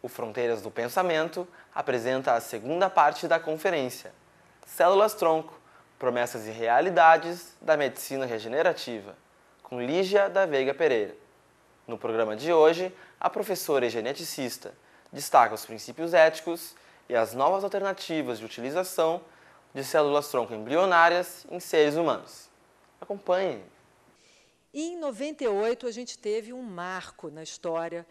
O Fronteiras do Pensamento apresenta a segunda parte da conferência, Células-tronco, promessas e realidades da medicina regenerativa, com Lígia da Veiga Pereira. No programa de hoje, a professora e geneticista destaca os princípios éticos e as novas alternativas de utilização de células-tronco embrionárias em seres humanos. Acompanhe! Em 98, a gente teve um marco na história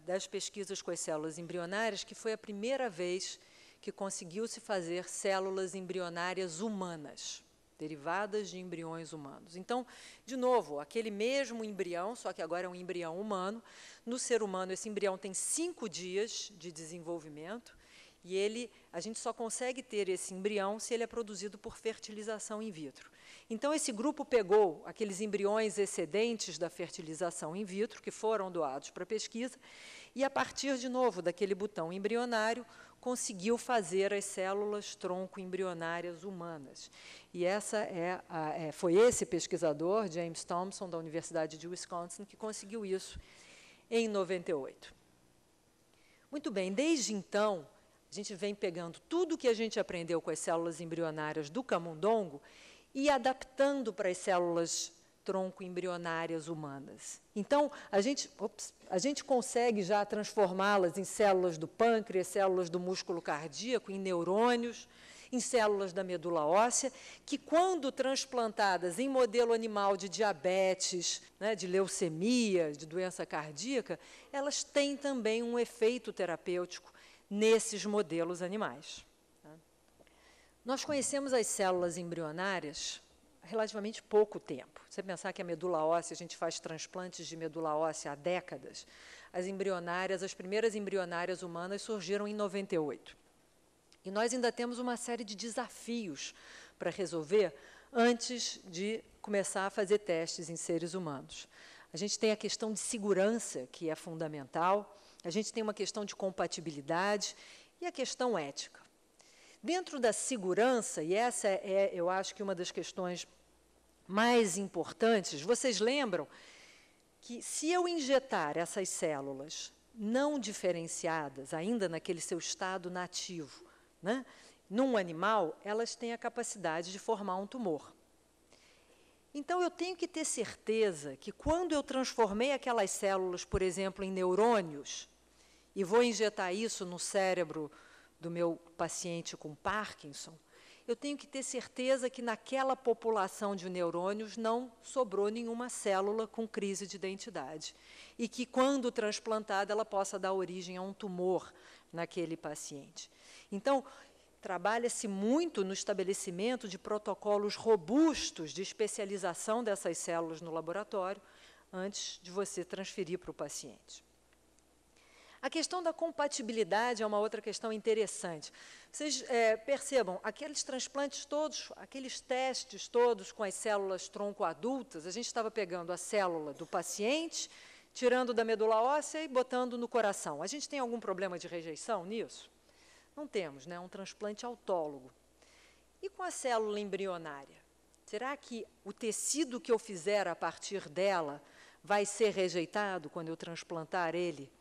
das pesquisas com as células embrionárias, que foi a primeira vez que conseguiu-se fazer células embrionárias humanas, derivadas de embriões humanos. Então, de novo, aquele mesmo embrião, só que agora é um embrião humano. No ser humano, esse embrião tem 5 dias de desenvolvimento e a gente só consegue ter esse embrião se ele é produzido por fertilização in vitro. Então, esse grupo pegou aqueles embriões excedentes da fertilização in vitro, que foram doados para pesquisa, e, a partir, de novo, daquele botão embrionário, conseguiu fazer as células-tronco embrionárias humanas. E foi esse pesquisador, James Thompson, da Universidade de Wisconsin, que conseguiu isso em 98. Muito bem, desde então, a gente vem pegando tudo o que a gente aprendeu com as células embrionárias do camundongo e adaptando para as células-tronco embrionárias humanas. Então, a gente consegue já transformá-las em células do pâncreas, células do músculo cardíaco, em neurônios, em células da medula óssea, que, quando transplantadas em modelo animal de diabetes, de leucemia, de doença cardíaca, elas têm também um efeito terapêutico nesses modelos animais. Nós conhecemos as células embrionárias há relativamente pouco tempo. Você pensar que a medula óssea, a gente faz transplantes de medula óssea há décadas, as primeiras embrionárias humanas surgiram em 98. E nós ainda temos uma série de desafios para resolver antes de começar a fazer testes em seres humanos. A gente tem a questão de segurança, que é fundamental, a gente tem uma questão de compatibilidade e a questão ética. Dentro da segurança, e essa eu acho que uma das questões mais importantes, vocês lembram que, se eu injetar essas células não diferenciadas, ainda naquele seu estado nativo, num animal, elas têm a capacidade de formar um tumor. Então, eu tenho que ter certeza que, quando eu transformei aquelas células, por exemplo, em neurônios, e vou injetar isso no cérebro do meu paciente com Parkinson, eu tenho que ter certeza que, naquela população de neurônios, não sobrou nenhuma célula com crise de identidade. E que, quando transplantada, ela possa dar origem a um tumor naquele paciente. Então, trabalha-se muito no estabelecimento de protocolos robustos de especialização dessas células no laboratório, antes de você transferir para o paciente. A questão da compatibilidade é uma outra questão interessante. Vocês percebam, aqueles transplantes todos, aqueles testes todos com as células-tronco adultas, a gente estava pegando a célula do paciente, tirando da medula óssea e botando no coração. A gente tem algum problema de rejeição nisso? Não temos, um transplante autólogo. E com a célula embrionária? Será que o tecido que eu fizer a partir dela vai ser rejeitado quando eu transplantar ele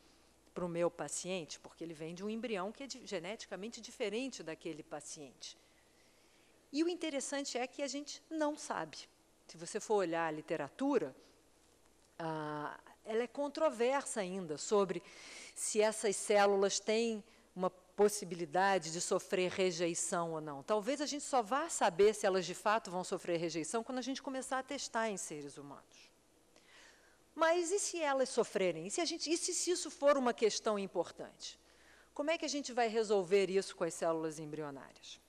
para o meu paciente? Porque ele vem de um embrião que é geneticamente diferente daquele paciente. E o interessante é que a gente não sabe. Se você for olhar a literatura, ela é controversa ainda sobre se essas células têm uma possibilidade de sofrer rejeição ou não. Talvez a gente só vá saber se elas de fato vão sofrer rejeição quando a gente começar a testar em seres humanos. Mas e se elas sofrerem? E se isso for uma questão importante? Como é que a gente vai resolver isso com as células embrionárias?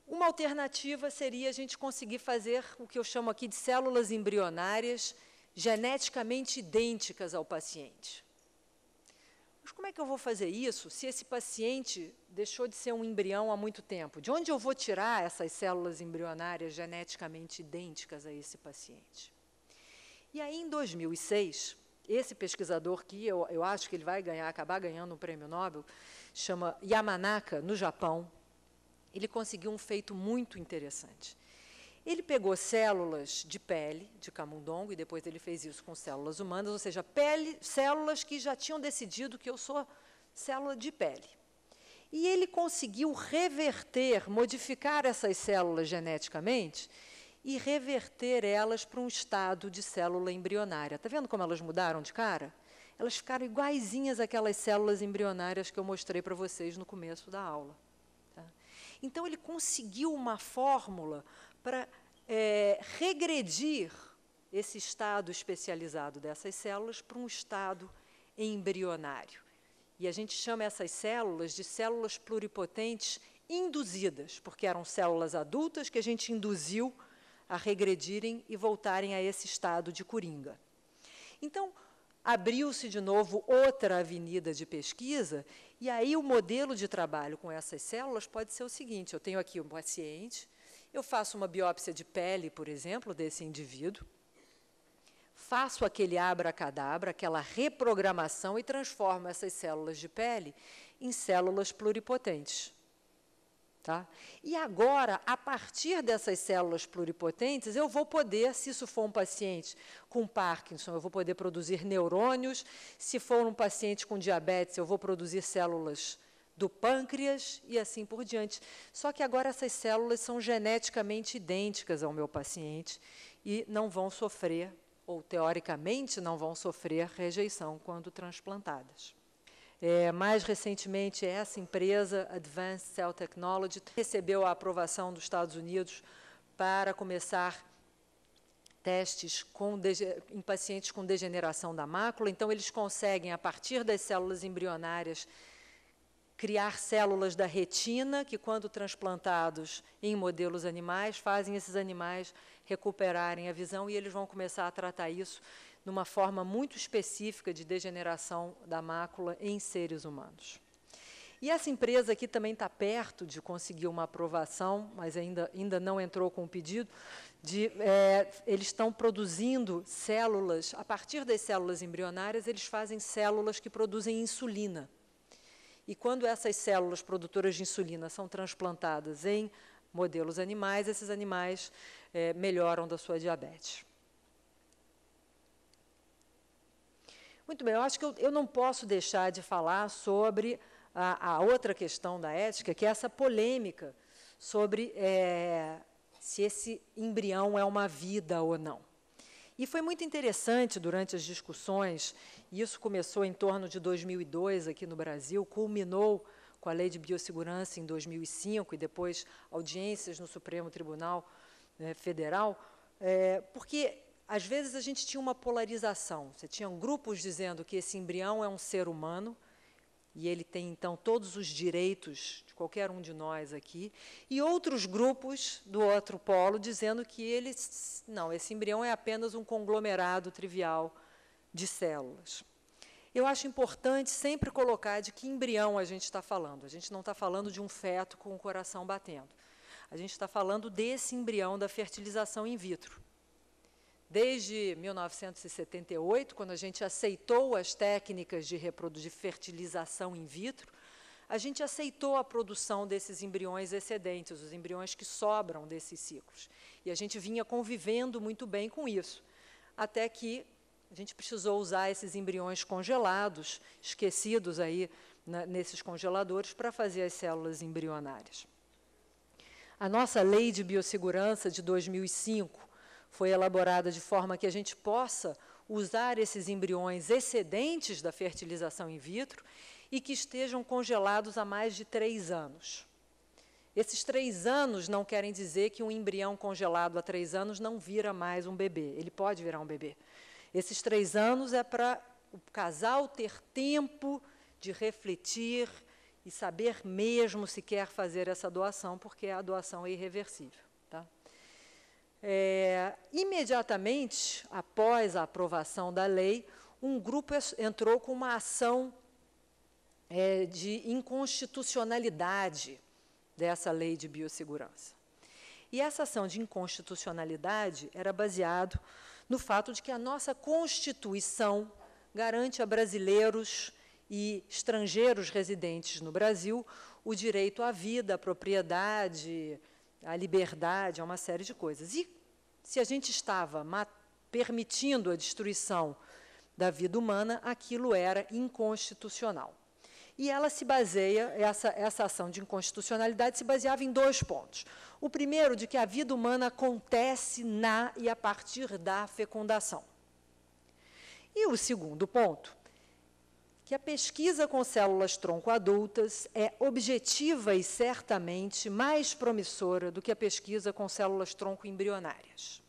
Uma alternativa seria a gente conseguir fazer o que eu chamo aqui de células embrionárias geneticamente idênticas ao paciente. Mas como é que eu vou fazer isso se esse paciente deixou de ser um embrião há muito tempo? De onde eu vou tirar essas células embrionárias geneticamente idênticas a esse paciente? E aí, em 2006, esse pesquisador, que eu acho que ele vai acabar ganhando um prêmio Nobel, chama Yamanaka, no Japão, ele conseguiu um feito muito interessante. Ele pegou células de pele de camundongo, e depois ele fez isso com células humanas, ou seja, células que já tinham decidido que eu sou célula de pele. E ele conseguiu reverter, modificar essas células geneticamente e reverter elas para um estado de célula embrionária. Está vendo como elas mudaram de cara? Elas ficaram iguaizinhas àquelas células embrionárias que eu mostrei para vocês no começo da aula. Tá? Então, ele conseguiu uma fórmula para regredir esse estado especializado dessas células para um estado embrionário. E a gente chama essas células de células pluripotentes induzidas, porque eram células adultas que a gente induziu a regredirem e voltarem a esse estado de coringa. Então, abriu-se de novo outra avenida de pesquisa, e aí o modelo de trabalho com essas células pode ser o seguinte: eu tenho aqui um paciente, eu faço uma biópsia de pele, por exemplo, desse indivíduo, faço aquele abracadabra, aquela reprogramação e transformo essas células de pele em células pluripotentes. Tá? E agora, a partir dessas células pluripotentes, eu vou poder, se isso for um paciente com Parkinson, eu vou poder produzir neurônios, se for um paciente com diabetes, eu vou produzir células do pâncreas e assim por diante. Só que agora essas células são geneticamente idênticas ao meu paciente e não vão sofrer, ou teoricamente não vão sofrer rejeição quando transplantadas. Mais recentemente, essa empresa, Advanced Cell Technology, recebeu a aprovação dos Estados Unidos para começar testes em pacientes com degeneração da mácula. Então, eles conseguem, a partir das células embrionárias, criar células da retina, que, quando transplantados em modelos animais, fazem esses animais recuperarem a visão, e eles vão começar a tratar isso numa forma muito específica de degeneração da mácula em seres humanos. E essa empresa aqui também está perto de conseguir uma aprovação, mas ainda não entrou com o pedido, eles estão produzindo células, a partir das células embrionárias, eles fazem células que produzem insulina. E quando essas células produtoras de insulina são transplantadas em modelos animais, esses animais melhoram da sua diabetes. Muito bem, eu acho que eu não posso deixar de falar sobre a outra questão da ética, que é essa polêmica sobre se esse embrião é uma vida ou não. E foi muito interessante durante as discussões, e isso começou em torno de 2002 aqui no Brasil, culminou com a Lei de Biossegurança em 2005 e depois audiências no Supremo Tribunal Federal, porque às vezes a gente tinha uma polarização. Você tinha grupos dizendo que esse embrião é um ser humano e ele tem, então, todos os direitos de qualquer um de nós aqui, e outros grupos do outro polo dizendo que esse embrião é apenas um conglomerado trivial de células. Eu acho importante sempre colocar de que embrião a gente está falando. A gente não está falando de um feto com o coração batendo. A gente está falando desse embrião da fertilização in vitro. Desde 1978, quando a gente aceitou as técnicas de fertilização in vitro, a gente aceitou a produção desses embriões excedentes, os embriões que sobram desses ciclos. E a gente vinha convivendo muito bem com isso, até que a gente precisou usar esses embriões congelados, esquecidos aí nesses congeladores, para fazer as células embrionárias. A nossa Lei de Biossegurança de 2005 foi elaborada de forma que a gente possa usar esses embriões excedentes da fertilização in vitro e que estejam congelados há mais de 3 anos. Esses 3 anos não querem dizer que um embrião congelado há 3 anos não vira mais um bebê. Ele pode virar um bebê. Esses 3 anos é para o casal ter tempo de refletir e saber mesmo se quer fazer essa doação, porque a doação é irreversível. Tá? Imediatamente após a aprovação da lei, um grupo entrou com uma ação de inconstitucionalidade dessa lei de biossegurança. E essa ação de inconstitucionalidade era baseada no fato de que a nossa Constituição garante a brasileiros e estrangeiros residentes no Brasil o direito à vida, à propriedade, à liberdade, a uma série de coisas. E se a gente estava permitindo a destruição da vida humana, aquilo era inconstitucional. E ela se baseia, essa ação de inconstitucionalidade se baseava em 2 pontos. O primeiro, de que a vida humana acontece na e a partir da fecundação. E o segundo ponto, que a pesquisa com células-tronco adultas é objetiva e certamente mais promissora do que a pesquisa com células-tronco embrionárias.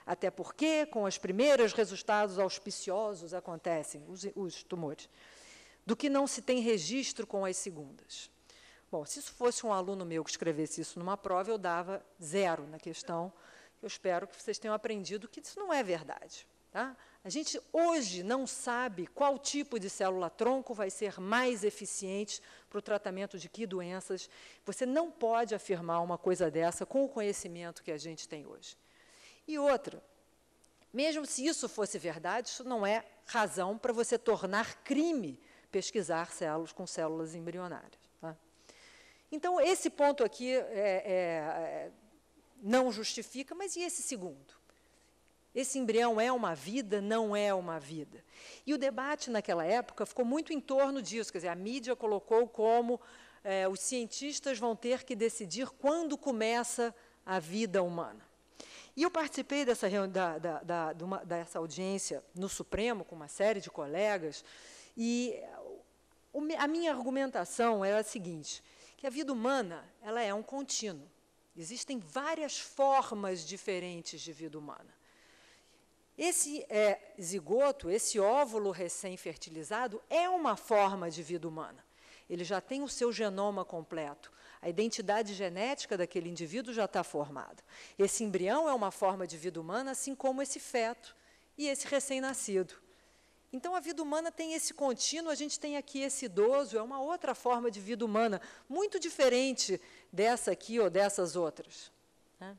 Até porque, com os primeiros resultados auspiciosos acontecem, os tumores, do que não se tem registro com as segundas. Bom, se isso fosse um aluno meu que escrevesse isso numa prova, eu dava 0 na questão. Eu espero que vocês tenham aprendido que isso não é verdade. Tá? A gente hoje não sabe qual tipo de célula-tronco vai ser mais eficiente para o tratamento de que doenças. Você não pode afirmar uma coisa dessa com o conhecimento que a gente tem hoje. E outra, mesmo se isso fosse verdade, isso não é razão para você tornar crime pesquisar células com células embrionárias. Tá? Então, esse ponto aqui não justifica, mas e esse segundo? Esse embrião é uma vida, não é uma vida? E o debate naquela época ficou muito em torno disso, quer dizer, a mídia colocou como os cientistas vão ter que decidir quando começa a vida humana. E eu participei dessa audiência no Supremo com uma série de colegas, e a minha argumentação era a seguinte, que a vida humana ela é um contínuo. Existem várias formas diferentes de vida humana. Esse zigoto, esse óvulo recém-fertilizado, é uma forma de vida humana. Ele já tem o seu genoma completo. A identidade genética daquele indivíduo já está formada. Esse embrião é uma forma de vida humana, assim como esse feto e esse recém-nascido. Então, a vida humana tem esse contínuo, a gente tem aqui esse idoso, é uma outra forma de vida humana, muito diferente dessa aqui ou dessas outras. Né?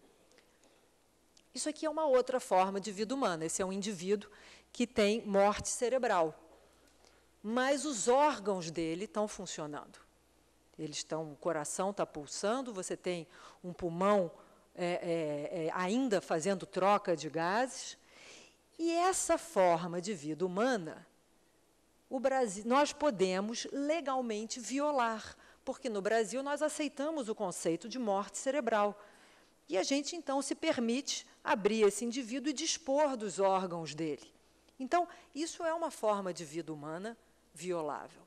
Isso aqui é uma outra forma de vida humana. Esse é um indivíduo que tem morte cerebral. Mas os órgãos dele estão funcionando. O coração está pulsando, você tem um pulmão ainda fazendo troca de gases. E essa forma de vida humana, nós podemos legalmente violar, porque no Brasil nós aceitamos o conceito de morte cerebral. E a gente, então, se permite abrir esse indivíduo e dispor dos órgãos dele. Então, isso é uma forma de vida humana violável.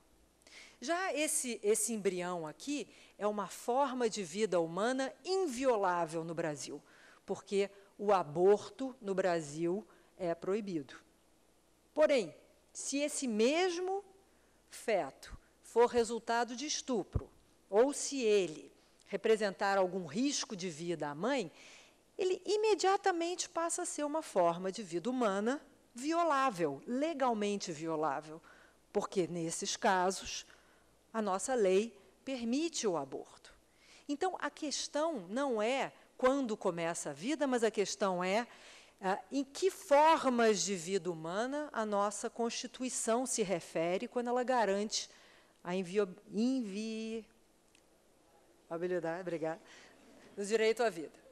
Já esse embrião aqui é uma forma de vida humana inviolável no Brasil, porque o aborto no Brasil é proibido. Porém, se esse mesmo feto for resultado de estupro, ou se ele representar algum risco de vida à mãe, ele imediatamente passa a ser uma forma de vida humana violável, legalmente violável, porque, nesses casos, a nossa lei permite o aborto. Então, a questão não é quando começa a vida, mas a questão é em que formas de vida humana a nossa Constituição se refere quando ela garante a inviolabilidade, obrigada, do direito à vida.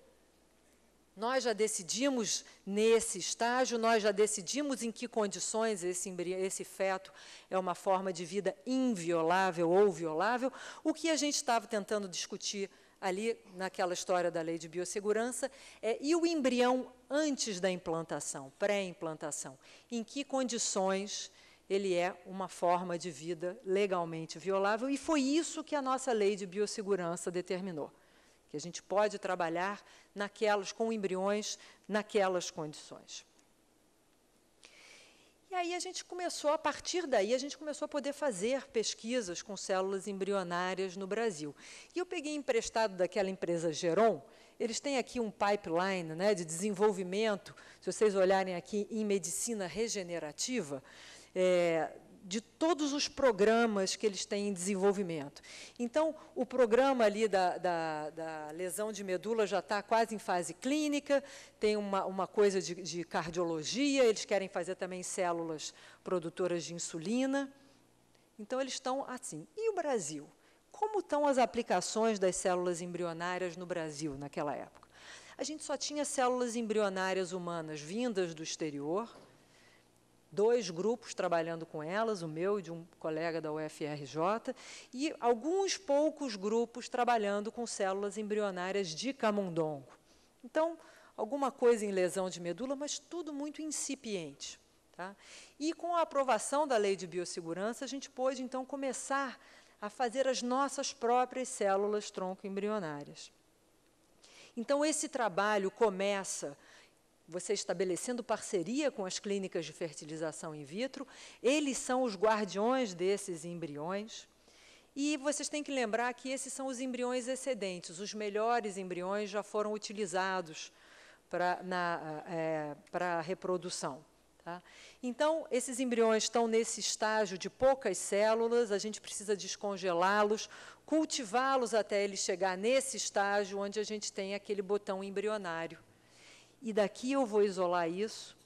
Nós já decidimos nesse estágio, nós já decidimos em que condições esse feto é uma forma de vida inviolável ou violável. O que a gente estava tentando discutir ali naquela história da lei de biossegurança e o embrião antes da implantação, pré-implantação, em que condições ele é uma forma de vida legalmente violável, e foi isso que a nossa lei de biossegurança determinou, que a gente pode trabalhar com embriões naquelas condições. E aí a partir daí, a gente começou a poder fazer pesquisas com células embrionárias no Brasil. E eu peguei emprestado daquela empresa Geron, eles têm aqui um pipeline, né, de desenvolvimento, se vocês olharem aqui em medicina regenerativa, de todos os programas que eles têm em desenvolvimento. Então, o programa ali da lesão de medula já está quase em fase clínica, tem uma coisa de cardiologia, eles querem fazer também células produtoras de insulina. Então, eles estão assim. E o Brasil? como estão as aplicações das células embrionárias no Brasil naquela época? A gente só tinha células embrionárias humanas vindas do exterior, 2 grupos trabalhando com elas, o meu e de um colega da UFRJ, e alguns poucos grupos trabalhando com células embrionárias de camundongo. Então, alguma coisa em lesão de medula, mas tudo muito incipiente. Tá? E, com a aprovação da Lei de Biossegurança, a gente pôde, então, começar a fazer as nossas próprias células tronco embrionárias. Então, esse trabalho começa você estabelecendo parceria com as clínicas de fertilização in vitro, eles são os guardiões desses embriões, e vocês têm que lembrar que esses são os embriões excedentes, os melhores embriões já foram utilizados para a reprodução. Tá? Então, esses embriões estão nesse estágio de poucas células, a gente precisa descongelá-los, cultivá-los até ele chegar nesse estágio onde a gente tem aquele botão embrionário. E daqui eu vou isolar isso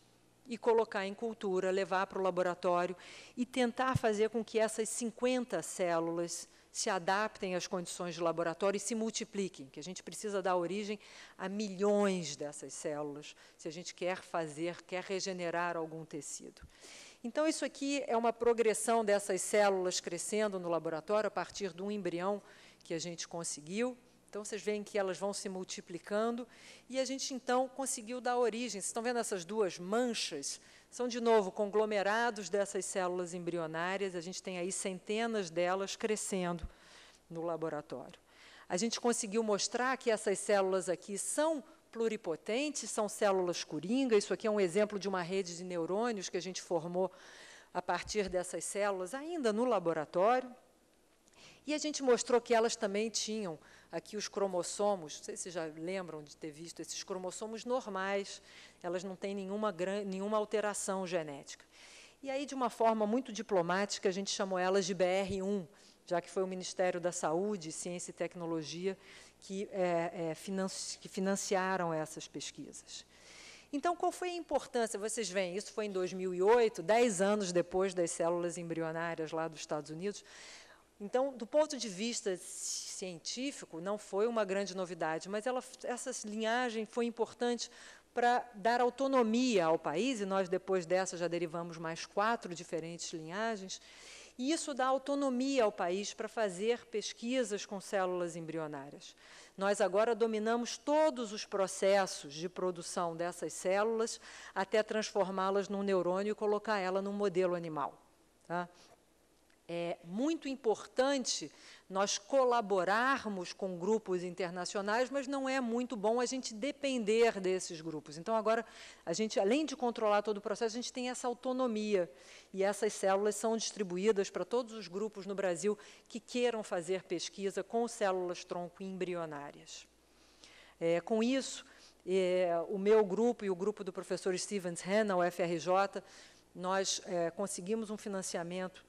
e colocar em cultura, levar para o laboratório e tentar fazer com que essas 50 células se adaptem às condições de laboratório e se multipliquem, que a gente precisa dar origem a milhões dessas células, se a gente quer regenerar algum tecido. Então, isso aqui é uma progressão dessas células crescendo no laboratório a partir de um embrião que a gente conseguiu. Então, vocês veem que elas vão se multiplicando e a gente, então, conseguiu dar origem. Vocês estão vendo essas 2 manchas? São, de novo, conglomerados dessas células embrionárias. A gente tem aí centenas delas crescendo no laboratório. A gente conseguiu mostrar que essas células aqui são pluripotentes, são células coringa. Isso aqui é um exemplo de uma rede de neurônios que a gente formou a partir dessas células, ainda no laboratório. E a gente mostrou que elas também tinham aqui os cromossomos, não sei se vocês já lembram de ter visto esses cromossomos normais, elas não têm nenhuma alteração genética. E aí, de uma forma muito diplomática, a gente chamou elas de BR1, já que foi o Ministério da Saúde, Ciência e Tecnologia que financiaram essas pesquisas. Então, qual foi a importância? Vocês veem, isso foi em 2008, 10 anos depois das células embrionárias lá dos Estados Unidos. Então, do ponto de vista científico, não foi uma grande novidade, mas essa linhagem foi importante para dar autonomia ao país, e nós, depois dessa, já derivamos mais 4 diferentes linhagens, e isso dá autonomia ao país para fazer pesquisas com células embrionárias. Nós agora dominamos todos os processos de produção dessas células até transformá-las num neurônio e colocar ela num modelo animal. Tá? É muito importante nós colaborarmos com grupos internacionais, mas não é muito bom a gente depender desses grupos. Então, agora, a gente, além de controlar todo o processo, a gente tem essa autonomia, e essas células são distribuídas para todos os grupos no Brasil que queiram fazer pesquisa com células-tronco embrionárias. Com isso, o meu grupo e o grupo do professor Stevens Henn, na UFRJ, nós conseguimos um financiamento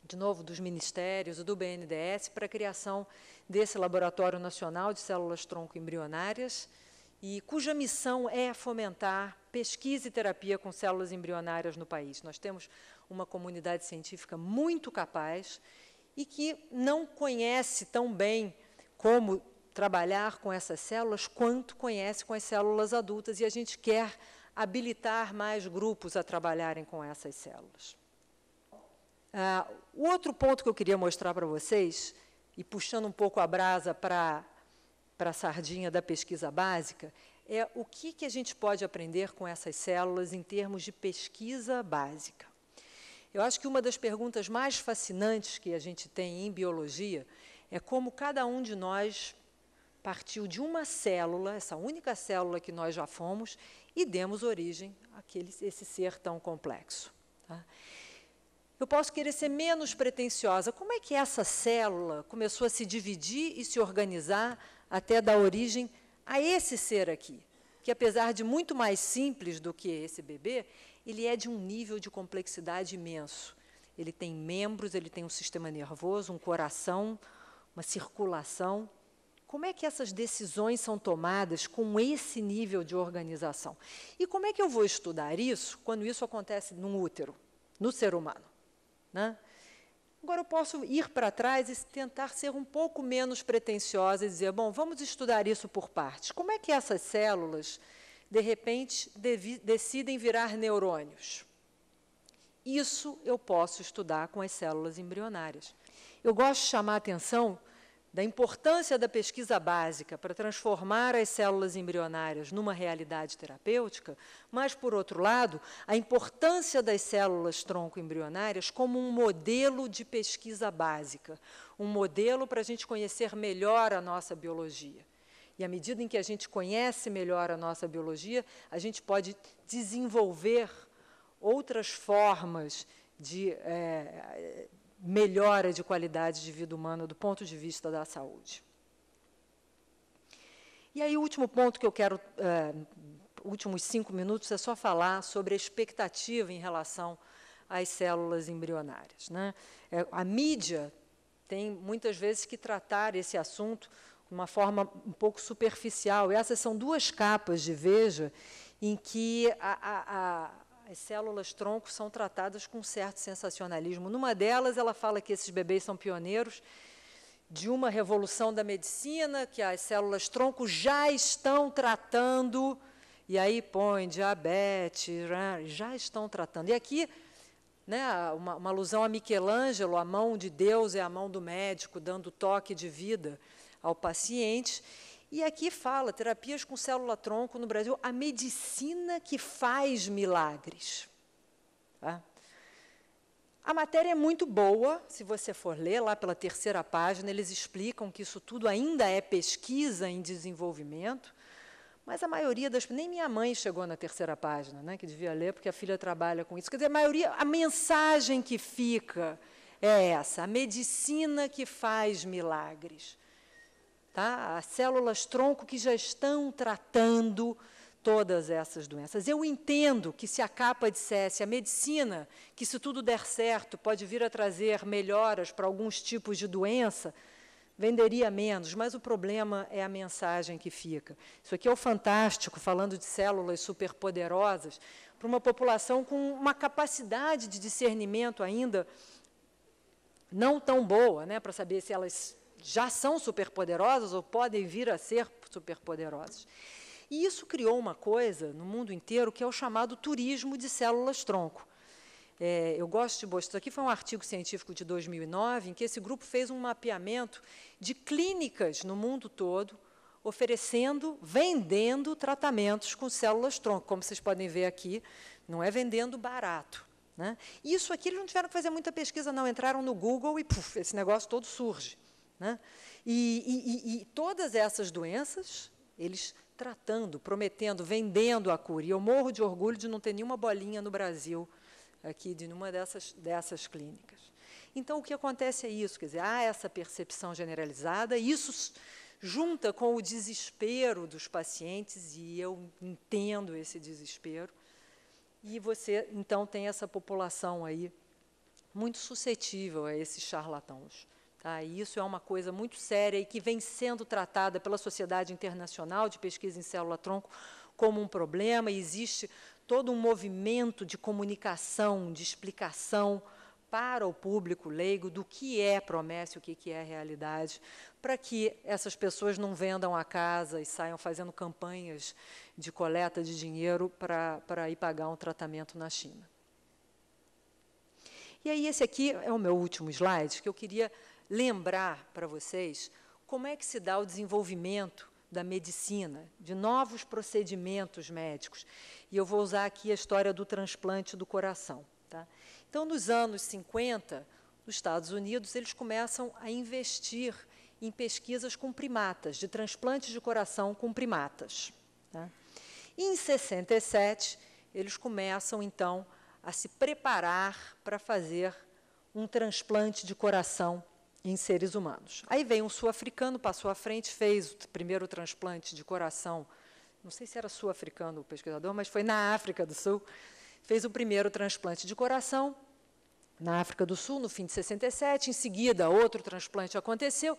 de novo, dos ministérios e do BNDES, para a criação desse Laboratório Nacional de Células-Tronco Embrionárias, e cuja missão é fomentar pesquisa e terapia com células embrionárias no país. Nós temos uma comunidade científica muito capaz e que não conhece tão bem como trabalhar com essas células quanto conhece com as células adultas, e a gente quer habilitar mais grupos a trabalharem com essas células. O outro ponto que eu queria mostrar para vocês, e puxando um pouco a brasa para a sardinha da pesquisa básica, é o que a gente pode aprender com essas células em termos de pesquisa básica. Eu acho que uma das perguntas mais fascinantes que a gente tem em biologia é como cada um de nós partiu de uma célula, essa única célula que nós já fomos, e demos origem a esse ser tão complexo. Tá? Eu posso querer ser menos pretensiosa. Como é que essa célula começou a se dividir e se organizar até dar origem a esse ser aqui? Que, apesar de muito mais simples do que esse bebê, ele é de um nível de complexidade imenso. Ele tem membros, ele tem um sistema nervoso, um coração, uma circulação. Como é que essas decisões são tomadas com esse nível de organização? E como é que eu vou estudar isso quando isso acontece num útero, no ser humano? Né? Agora, eu posso ir para trás e tentar ser um pouco menos pretensiosa e dizer, bom, vamos estudar isso por partes. Como é que essas células, de repente, decidem virar neurônios? Isso eu posso estudar com as células embrionárias. Eu gosto de chamar a atenção da importância da pesquisa básica para transformar as células embrionárias numa realidade terapêutica, mas, por outro lado, a importância das células tronco embrionárias como um modelo de pesquisa básica, um modelo para a gente conhecer melhor a nossa biologia. E, à medida em que a gente conhece melhor a nossa biologia, a gente pode desenvolver outras formas de melhora de qualidade de vida humana do ponto de vista da saúde. E aí, o último ponto que eu quero, últimos 5 minutos, é só falar sobre a expectativa em relação às células embrionárias, né? A mídia tem, muitas vezes, que tratar esse assunto de uma forma um pouco superficial. E essas são 2 capas de Veja em que as células-tronco são tratadas com um certo sensacionalismo. Numa delas, ela fala que esses bebês são pioneiros de uma revolução da medicina, que as células-tronco já estão tratando, e aí põe diabetes, já estão tratando. E aqui, né, uma alusão a Michelangelo, a mão de Deus é a mão do médico, dando toque de vida ao paciente. E aqui fala, terapias com célula-tronco no Brasil, a medicina que faz milagres. Tá? A matéria é muito boa, se você for ler, lá pela 3ª página, eles explicam que isso tudo ainda é pesquisa em desenvolvimento, mas a maioria das... Nem minha mãe chegou na 3ª página, né, que devia ler, porque a filha trabalha com isso. Quer dizer, a mensagem que fica é essa, a medicina que faz milagres. Tá? As células-tronco que já estão tratando todas essas doenças. Eu entendo que, se a capa dissesse a medicina, que se tudo der certo, pode vir a trazer melhoras para alguns tipos de doença, venderia menos, mas o problema é a mensagem que fica. Isso aqui é o Fantástico, falando de células superpoderosas, para uma população com uma capacidade de discernimento ainda não tão boa, né, para saber se elas já são superpoderosas ou podem vir a ser superpoderosas. E isso criou uma coisa no mundo inteiro que é o chamado turismo de células-tronco. Eu gosto de mostrar, isso aqui foi um artigo científico de 2009, em que esse grupo fez um mapeamento de clínicas no mundo todo, oferecendo, vendendo tratamentos com células-tronco. Como vocês podem ver aqui, não é vendendo barato. Né? Isso aqui eles não tiveram que fazer muita pesquisa, não. Entraram no Google e, puf, esse negócio todo surge. Né? E todas essas doenças, eles tratando, prometendo, vendendo a cura. E eu morro de orgulho de não ter nenhuma bolinha no Brasil, aqui, de nenhuma dessas clínicas. Então, o que acontece é isso, quer dizer, há essa percepção generalizada, isso junta com o desespero dos pacientes, e eu entendo esse desespero, e você, então, tem essa população aí muito suscetível a esses charlatãos. Tá? E isso é uma coisa muito séria e que vem sendo tratada pela Sociedade Internacional de Pesquisa em Célula-Tronco como um problema. E existe todo um movimento de comunicação, de explicação para o público leigo do que é promessa e o que é realidade, para que essas pessoas não vendam a casa e saiam fazendo campanhas de coleta de dinheiro para ir pagar um tratamento na China. E aí, esse aqui é o meu último slide, que eu queria lembrar para vocês como é que se dá o desenvolvimento da medicina, de novos procedimentos médicos. E eu vou usar aqui a história do transplante do coração. Tá? Então, nos anos 50, nos Estados Unidos, eles começam a investir em pesquisas com primatas, de transplantes de coração com primatas. Tá? E, em 67, eles começam, então, a se preparar para fazer um transplante de coração em seres humanos. Aí veio um sul-africano, passou à frente, fez o primeiro transplante de coração, não sei se era sul-africano o pesquisador, mas foi na África do Sul, fez o primeiro transplante de coração na África do Sul, no fim de 67, em seguida outro transplante aconteceu,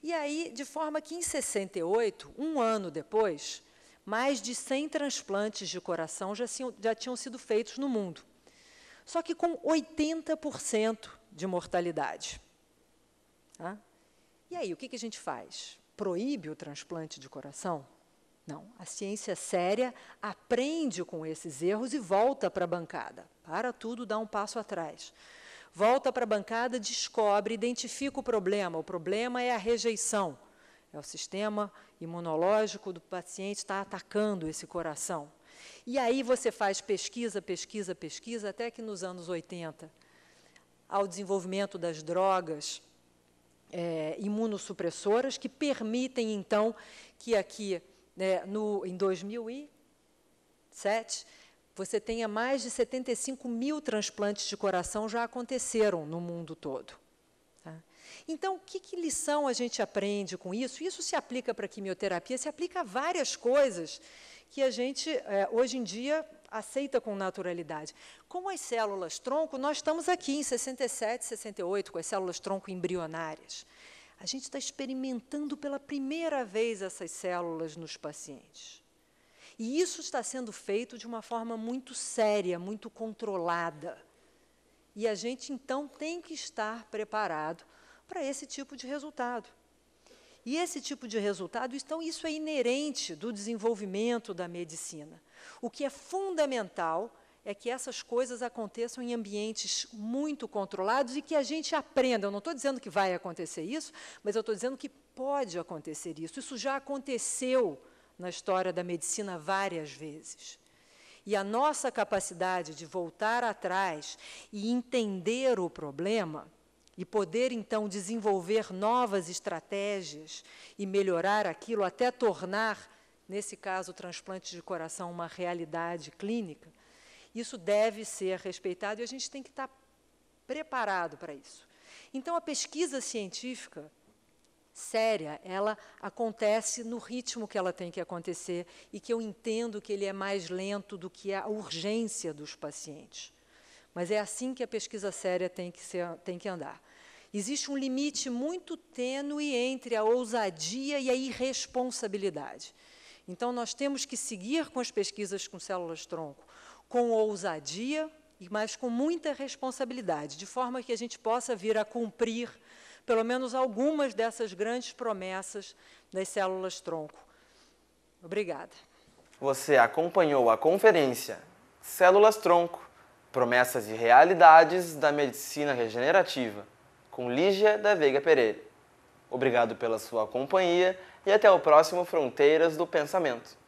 e aí, de forma que em 68, um ano depois, mais de 100 transplantes de coração já tinham sido feitos no mundo. Só que com 80% de mortalidade. Tá? E aí, o que a gente faz? Proíbe o transplante de coração? Não. A ciência séria aprende com esses erros e volta para a bancada. Para tudo, dá um passo atrás. Volta para a bancada, descobre, identifica o problema. O problema é a rejeição. É o sistema imunológico do paciente está atacando esse coração. E aí você faz pesquisa, pesquisa, pesquisa, até que nos anos 80, ao desenvolvimento das drogas imunossupressoras, que permitem, então, que aqui, em 2007, você tenha mais de 75 mil transplantes de coração já aconteceram no mundo todo. Tá? Então, que lição a gente aprende com isso? Isso se aplica para a quimioterapia, se aplica a várias coisas que a gente, hoje em dia, aceita com naturalidade. Com as células-tronco, nós estamos aqui em 67, 68, com as células-tronco embrionárias. A gente está experimentando pela primeira vez essas células nos pacientes. E isso está sendo feito de uma forma muito séria, muito controlada. E a gente, então, tem que estar preparado para esse tipo de resultado. E esse tipo de resultado, então, isso é inerente do desenvolvimento da medicina. O que é fundamental é que essas coisas aconteçam em ambientes muito controlados e que a gente aprenda. Eu não estou dizendo que vai acontecer isso, mas eu estou dizendo que pode acontecer isso. Isso já aconteceu na história da medicina várias vezes. E a nossa capacidade de voltar atrás e entender o problema e poder, então, desenvolver novas estratégias e melhorar aquilo até tornar, nesse caso, o transplante de coração uma realidade clínica, isso deve ser respeitado e a gente tem que estar preparado para isso. Então, a pesquisa científica séria, ela acontece no ritmo que ela tem que acontecer e que eu entendo que ele é mais lento do que a urgência dos pacientes. Mas é assim que a pesquisa séria tem que andar. Existe um limite muito tênue entre a ousadia e a irresponsabilidade. Então, nós temos que seguir com as pesquisas com células-tronco com ousadia, mas com muita responsabilidade, de forma que a gente possa vir a cumprir pelo menos algumas dessas grandes promessas das células-tronco. Obrigada. Você acompanhou a conferência Células-tronco, Promessas e Realidades da Medicina Regenerativa, com Lígia da Veiga Pereira. Obrigado pela sua companhia e até o próximo Fronteiras do Pensamento.